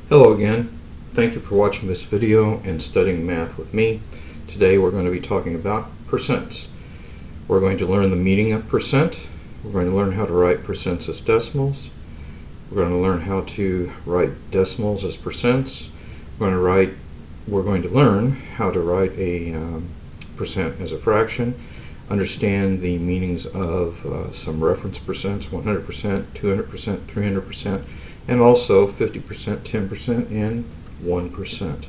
Hello again. Thank you for watching this video and studying math with me. Today we're going to be talking about percents. We're going to learn the meaning of percent. We're going to learn how to write percents as decimals. We're going to learn how to write decimals as percents. We're going to learn how to write a percent as a fraction, understand the meanings of some reference percents, 100%, 200%, 300%, and also 50%, 10%, and 1%.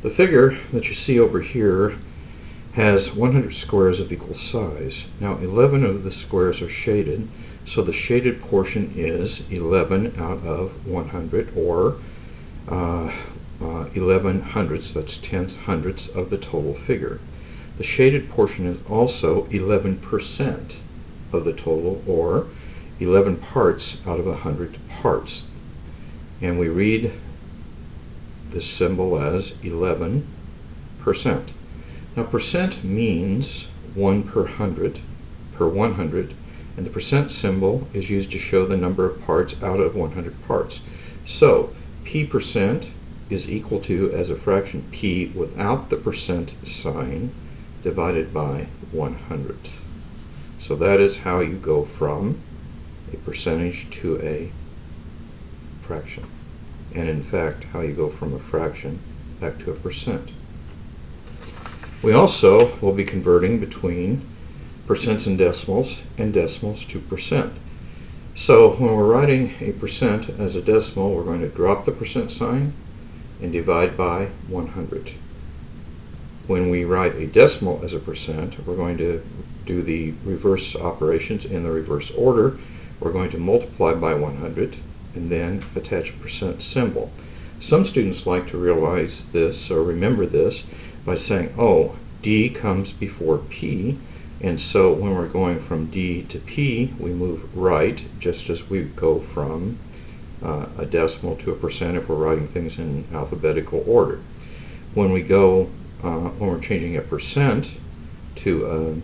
The figure that you see over here has 100 squares of equal size. Now 11 of the squares are shaded, so the shaded portion is 11 out of 100, or 11 hundredths, that's 10 hundredths of the total figure. The shaded portion is also 11% of the total, or 11 parts out of 100 parts. And we read this symbol as 11%. Now percent means 1 per 100, and the percent symbol is used to show the number of parts out of 100 parts. So p% is equal to, as a fraction, p without the percent sign divided by 100. So that is how you go from a percentage to a fraction, and in fact how you go from a fraction back to a percent. We also will be converting between percents and decimals to percent. So when we're writing a percent as a decimal, we're going to drop the percent sign and divide by 100. When we write a decimal as a percent, we're going to do the reverse operations in the reverse order. We're going to multiply by 100 and then attach a percent symbol. Some students like to realize this or remember this by saying, oh, D comes before P, and so when we're going from D to P, we move right, just as we go from a decimal to a percent if we're writing things in alphabetical order. When we go, when we're changing a percent to a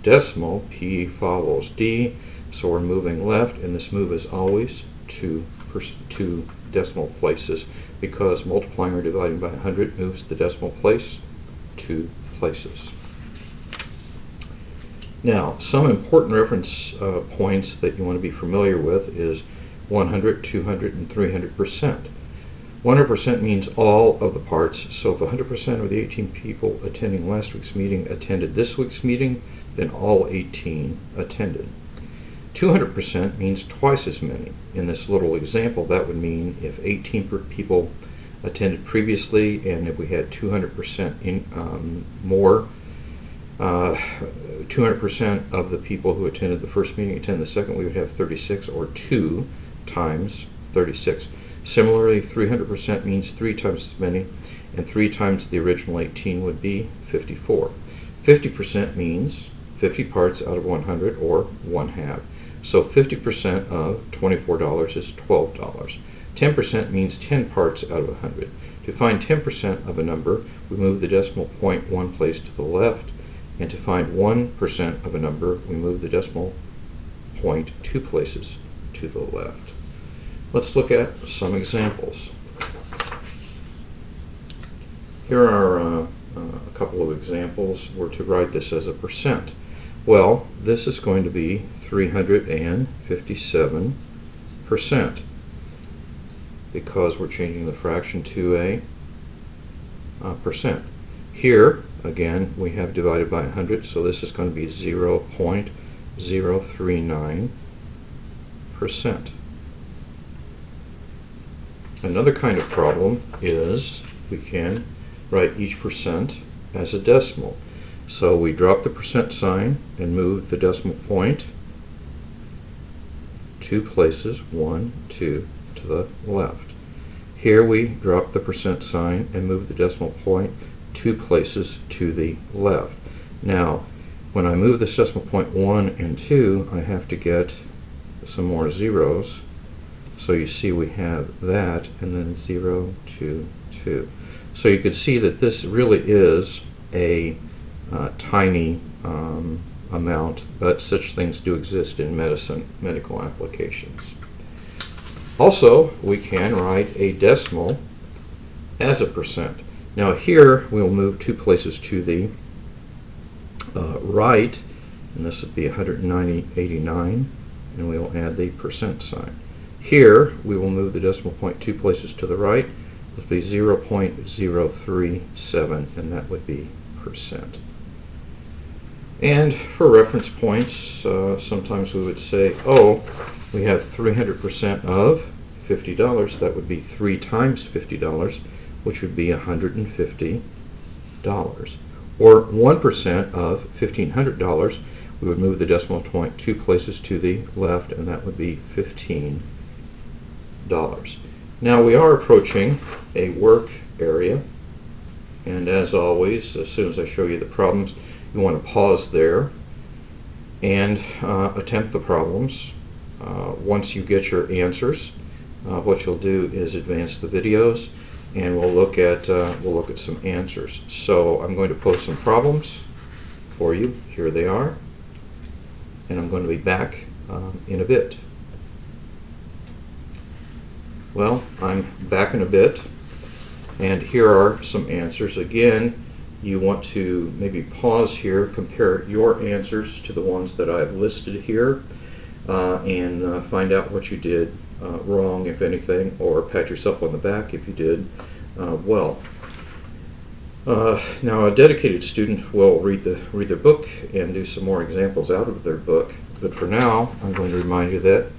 decimal, P follows D, so we're moving left, and this move is always two decimal places, because multiplying or dividing by 100 moves the decimal place 2 places. Now, some important reference points that you want to be familiar with is 100, 200, and 300%. 100% means all of the parts, so if 100% of the 18 people attending last week's meeting attended this week's meeting, then all 18 attended. 200% means twice as many. In this little example, that would mean if 18 people attended previously, and if we had 200% more, 200% of the people who attended the first meeting attend the second, we would have 36, or 2 times 36. Similarly, 300% means 3 times as many, and 3 times the original 18 would be 54. 50% means 50 parts out of 100, or 1/2. So 50% of $24 is $12. 10% means 10 parts out of 100. To find 10% of a number, we move the decimal point 1 place to the left, and to find 1% of a number, we move the decimal point 2 places to the left. Let's look at some examples. Here are a couple of examples where to write this as a percent. Well, this is going to be 357%, because we're changing the fraction to a percent. Here, again, we have divided by 100, so this is going to be 0.039%. Another kind of problem is we can write each percent as a decimal. So we drop the percent sign and move the decimal point 2 places, 1, 2, to the left. Here we drop the percent sign and move the decimal point 2 places to the left. Now, when I move this decimal point 1 and 2, I have to get some more zeros. So you see we have that, and then 0, 2, 2. So you can see that this really is a tiny amount, but such things do exist in medical applications. Also, we can write a decimal as a percent. Now here we'll move 2 places to the right, and this would be 190.89, and we will add the percent sign. Here we will move the decimal point 2 places to the right. This would be 0.037, and that would be percent. And for reference points, sometimes we would say, oh, we have 300% of $50. That would be 3 times $50, which would be $150. Or 1% of $1,500, we would move the decimal point 2 places to the left, and that would be $15. Now we are approaching a work area, and as always, as soon as I show you the problems, you want to pause there and attempt the problems. Once you get your answers, what you'll do is advance the videos, and we'll look at some answers. So I'm going to post some problems for you. Here they are, and I'm going to be back in a bit. Well, I'm back in a bit, and here are some answers. Again, you want to maybe pause here, compare your answers to the ones that I've listed here, and find out what you did wrong, if anything, or pat yourself on the back if you did well. Now, a dedicated student will read their book and do some more examples out of their book, but for now, I'm going to remind you that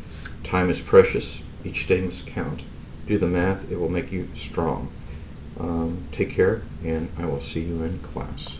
time is precious. Each day must count. Do the math. It will make you strong. Take care, and I will see you in class.